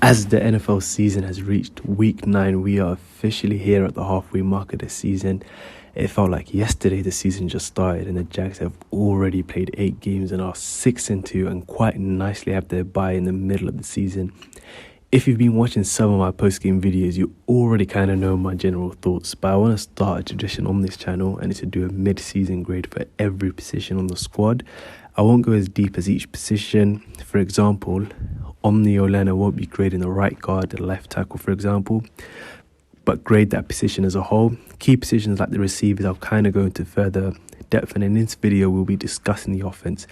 As the NFL season has reached week 9, we are officially here at the halfway mark of the season. It felt like yesterday the season just started and the Jags have already played 8 games and are 6-2 and quite nicely have their bye in the middle of the season. If you've been watching some of my post-game videos, you already kind of know my general thoughts, but I want to start a tradition on this channel, and it's to do a mid-season grade for every position on the squad. I won't go as deep as each position. For example, on the O-line, I won't be grading the right guard, the left tackle, for example, but grade that position as a whole. Key positions like the receivers, I'll kind of go into further depth, and in this video, we'll be discussing the offense.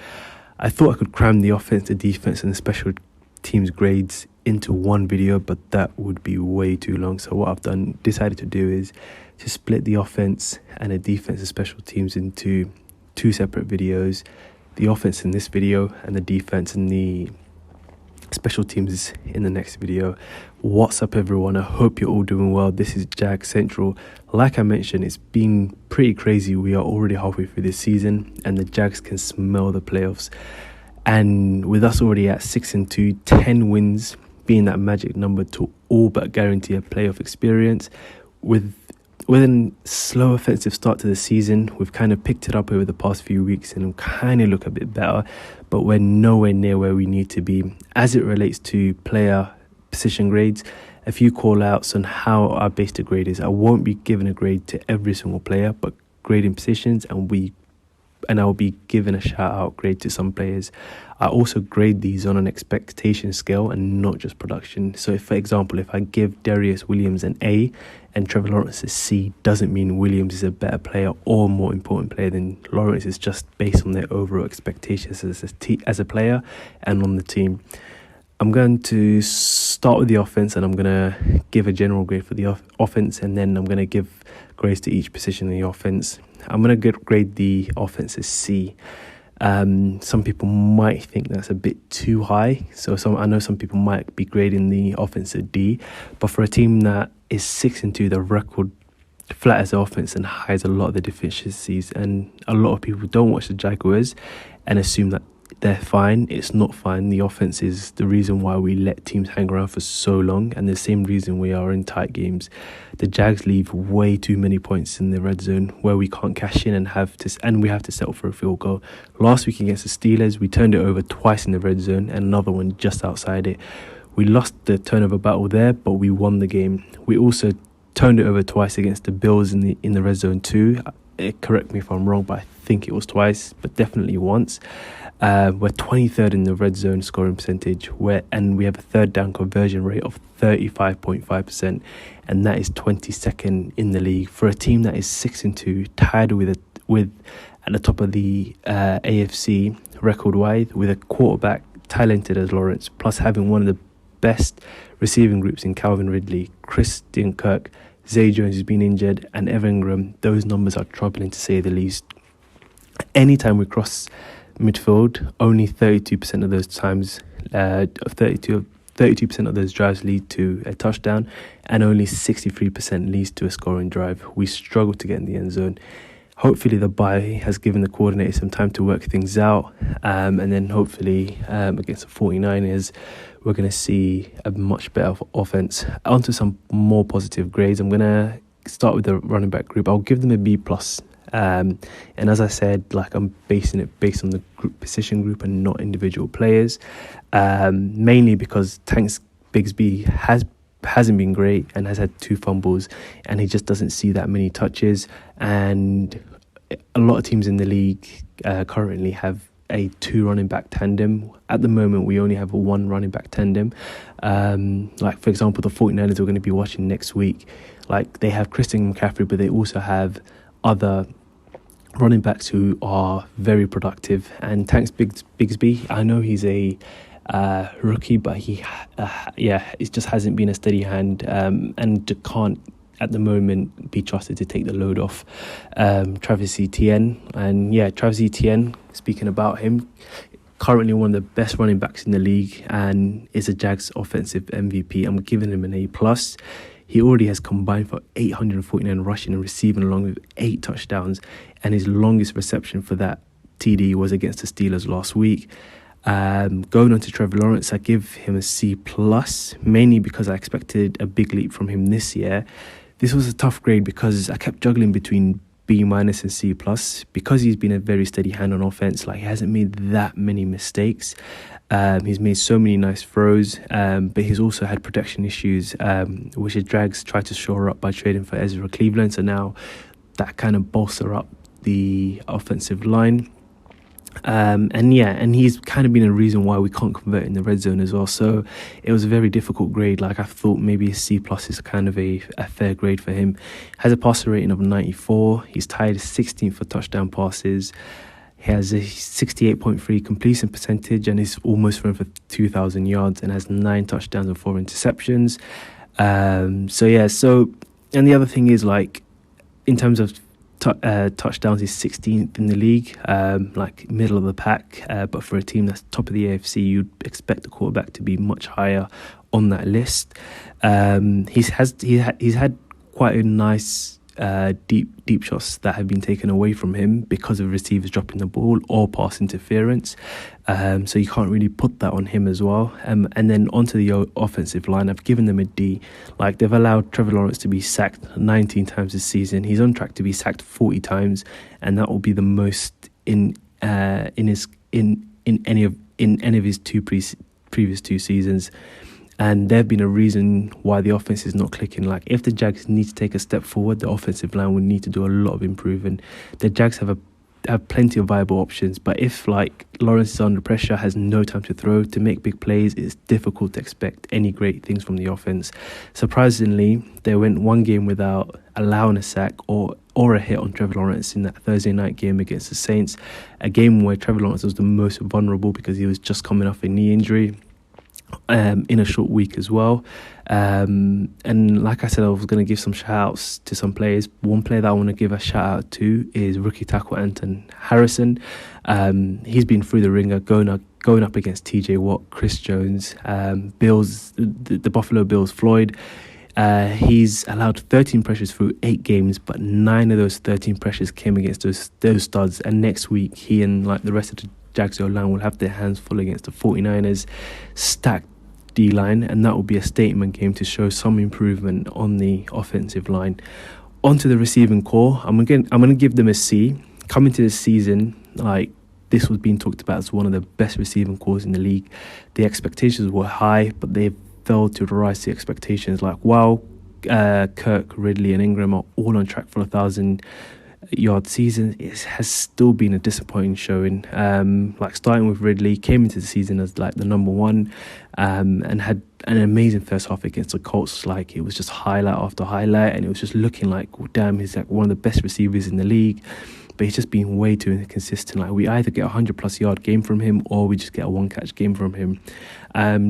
I thought I could cram the offense, the defense, and the special teams grades into one video, but that would be way too long. So what I've decided to do is to split the offense and the defense and special teams into 2 separate videos. The offense in this video and the defense and the special teams in the next video. What's up, everyone? I hope you're all doing well. This is Jag Central. Like I mentioned, it's been pretty crazy. We are already halfway through this season and the Jags can smell the playoffs. And with us already at 6-2, 10 wins being that magic number to all but guarantee a playoff experience. With a slow offensive start to the season, we've kind of picked it up over the past few weeks and kind of look a bit better, but we're nowhere near where we need to be. As it relates to player position grades, a few call outs on how our base to grade is. I won't be giving a grade to every single player, but grading positions, and I'll be giving a shout out grade to some players. I also grade these on an expectation scale and not just production. So if, for example, if I give Darius Williams an A and Trevor Lawrence a C, doesn't mean Williams is a better player or more important player than Lawrence. It's just based on their overall expectations as a player and on the team. I'm going to start with the offense, and I'm going to give a general grade for the offense, and then I'm going to give grades to each position in the offense. I'm going to grade the offense as C. Some people might think that's a bit too high. I know some people might be grading the offense a D, but for a team that is 6-2, the record flat as the offense and hides a lot of the deficiencies, and a lot of people don't watch the Jaguars and assume that they're fine. It's not fine. The offense is the reason why we let teams hang around for so long, and the same reason we are in tight games. The Jags leave way too many points in the red zone where we can't cash in and we have to settle for a field goal. Last week against the Steelers, we turned it over twice in the red zone and another one just outside it. We lost the turnover battle there, but we won the game. We also turned it over twice against the Bills in the red zone too. Correct me if I'm wrong, but I think it was twice, but definitely once. We're 23rd in the red zone scoring percentage, and we have a third down conversion rate of 35.5%, and that is 22nd in the league. For a team that is 6-2, tied with at the top of the AFC record-wide, with a quarterback talented as Lawrence, plus having one of the best receiving groups in Calvin Ridley, Christian Kirk, Zay Jones has been injured, and Evan Ingram. Those numbers are troubling to say the least. Anytime we cross midfield, only 32% of those times, 32% of those drives lead to a touchdown, and only 63% leads to a scoring drive. We struggle to get in the end zone. Hopefully the bye has given the coordinator some time to work things out, and then hopefully against the 49ers, we're going to see a much better offense. Onto some more positive grades. I'm going to start with the running back group. I'll give them a B+. And as I said, I'm basing it based on the position group and not individual players, mainly because Tanks Bigsby hasn't been great and has had 2 fumbles, and he just doesn't see that many touches. And a lot of teams in the league currently have a 2 running back tandem. At the moment, we only have a 1 running back tandem. For example, the 49ers we're going to be watching next week. They have Christian McCaffrey, but they also have other running backs who are very productive. And Tanks Bigsby, I know he's a rookie, but it just hasn't been a steady hand, and can't at the moment be trusted to take the load off Travis Etienne. And Travis Etienne, speaking about him, currently one of the best running backs in the league and is a Jags offensive MVP. I'm giving him an A+. He already has combined for 849 rushing and receiving, along with 8 touchdowns, and his longest reception for that TD was against the Steelers last week. Going on to Trevor Lawrence, I give him a C plus, mainly because I expected a big leap from him this year. This was a tough grade because I kept juggling between B minus and C plus because he's been a very steady hand on offense. Like, he hasn't made that many mistakes. He's made so many nice throws, but he's also had protection issues, which the Jags tried to shore up by trading for Ezra Cleveland. So now that kind of bolster up the offensive line. And he's kind of been a reason why we can't convert in the red zone as well. So it was a very difficult grade. Like, I thought maybe a C plus is kind of a fair grade for him. Has a passer rating of 94. He's tied 16th for touchdown passes. He has a 68.3 completion percentage and is almost thrown for 2,000 yards and has 9 touchdowns and 4 interceptions. And the other thing is, like, in terms of touchdowns, he's 16th in the league, like middle of the pack. But for a team that's top of the AFC, you'd expect the quarterback to be much higher on that list. He's had quite a nice deep shots that have been taken away from him because of receivers dropping the ball or pass interference. So you can't really put that on him as well. And then onto the offensive line, I've given them a D. Like, they've allowed Trevor Lawrence to be sacked 19 times this season. He's on track to be sacked 40 times, and that will be the most in any of his previous 2 seasons. And there've been a reason why the offense is not clicking. Like, if the Jags need to take a step forward, the offensive line will need to do a lot of improving. The Jags have plenty of viable options, but if, like, Lawrence is under pressure, has no time to throw, to make big plays, it's difficult to expect any great things from the offense. Surprisingly, they went one game without allowing a sack or a hit on Trevor Lawrence in that Thursday night game against the Saints, a game where Trevor Lawrence was the most vulnerable because he was just coming off a knee injury in a short week as well. And like I said, I was going to give some shout outs to some players. One player that I want to give a shout out to is rookie tackle Anton Harrison. He's been through the ringer, going up against TJ Watt, Chris Jones, the Buffalo Bills Floyd. He's allowed 13 pressures through 8 games, but 9 of those 13 pressures came against those studs. And next week, he and, like, the rest of the Jags line will have their hands full against the 49ers stacked D-line, and that will be a statement game to show some improvement on the offensive line. Onto the receiving core, I'm gonna give them a C. Coming to this season, like, this was being talked about as one of the best receiving cores in the league. The expectations were high, but they failed to rise to expectations. Like, while Kirk, Ridley and Ingram are all on track for 1,000-yard season, it has still been a disappointing showing. Like, starting with Ridley, came into the season as, like, the number one, and had an amazing first half against the Colts. Like, it was just highlight after highlight, and it was just looking like, well, damn, he's like one of the best receivers in the league. But he's just been way too inconsistent. Like, we either get a 100+ yard game from him, or we just get a one catch game from him.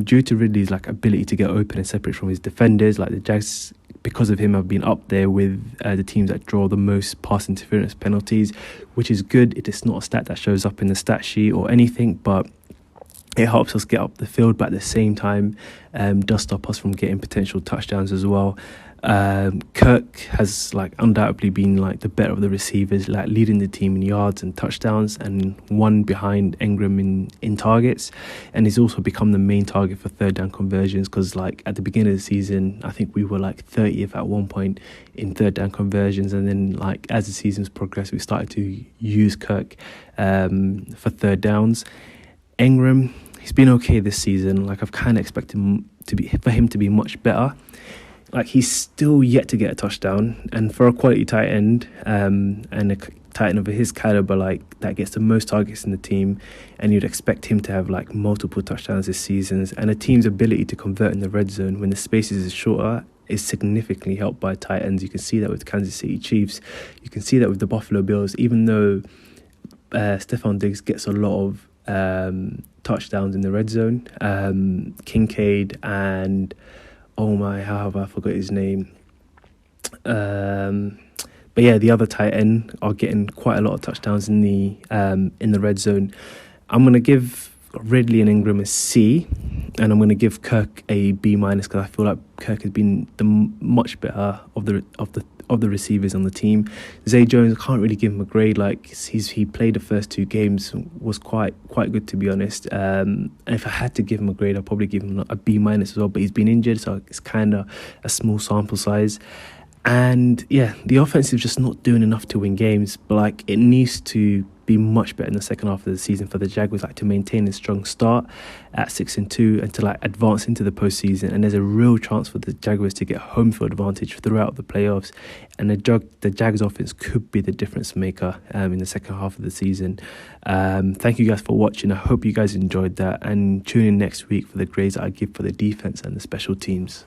Due to Ridley's, like, ability to get open and separate from his defenders, like, the Jags, because of him, have been up there with the teams that draw the most pass interference penalties, which is good. It is not a stat that shows up in the stat sheet or anything, but it helps us get up the field, but at the same time does stop us from getting potential touchdowns as well. Kirk has, like, undoubtedly been, like, the better of the receivers, like, leading the team in yards and touchdowns, and one behind Ingram in targets. And he's also become the main target for third down conversions, because, like, at the beginning of the season, I think we were, like, 30th at one point in third down conversions, and then, like, as the season's progressed, we started to use Kirk for third downs. Ingram, he's been okay this season. Like, I've kind of expected for him to be much better. Like, he's still yet to get a touchdown, and for a quality tight end, and a tight end of his caliber, like, that gets the most targets in the team, and you'd expect him to have, like, multiple touchdowns this season. And a team's ability to convert in the red zone when the spaces is shorter is significantly helped by tight ends. You can see that with Kansas City Chiefs. You can see that with the Buffalo Bills. Even though Stephon Diggs gets a lot of touchdowns in the red zone, Kincaid and how have I forgot his name? But yeah, the other tight end are getting quite a lot of touchdowns in the red zone. I'm gonna give Ridley and Ingram a C, and I'm gonna give Kirk a B minus, because I feel like Kirk has been the much better of of the receivers on the team. Zay Jones, I can't really give him a grade. Like he played the first 2 games, was quite good, to be honest. And if I had to give him a grade, I'd probably give him a B- as well. But he's been injured, so it's kind of a small sample size. And yeah, the offense is just not doing enough to win games. But like, it needs to be much better in the second half of the season for the Jaguars, like to maintain a strong start at 6-2 and to like advance into the postseason. And there's a real chance for the Jaguars to get home field advantage throughout the playoffs. And the Jags offense could be the difference maker in the second half of the season. Thank you guys for watching. I hope you guys enjoyed that, and tune in next week for the grades that I give for the defense and the special teams.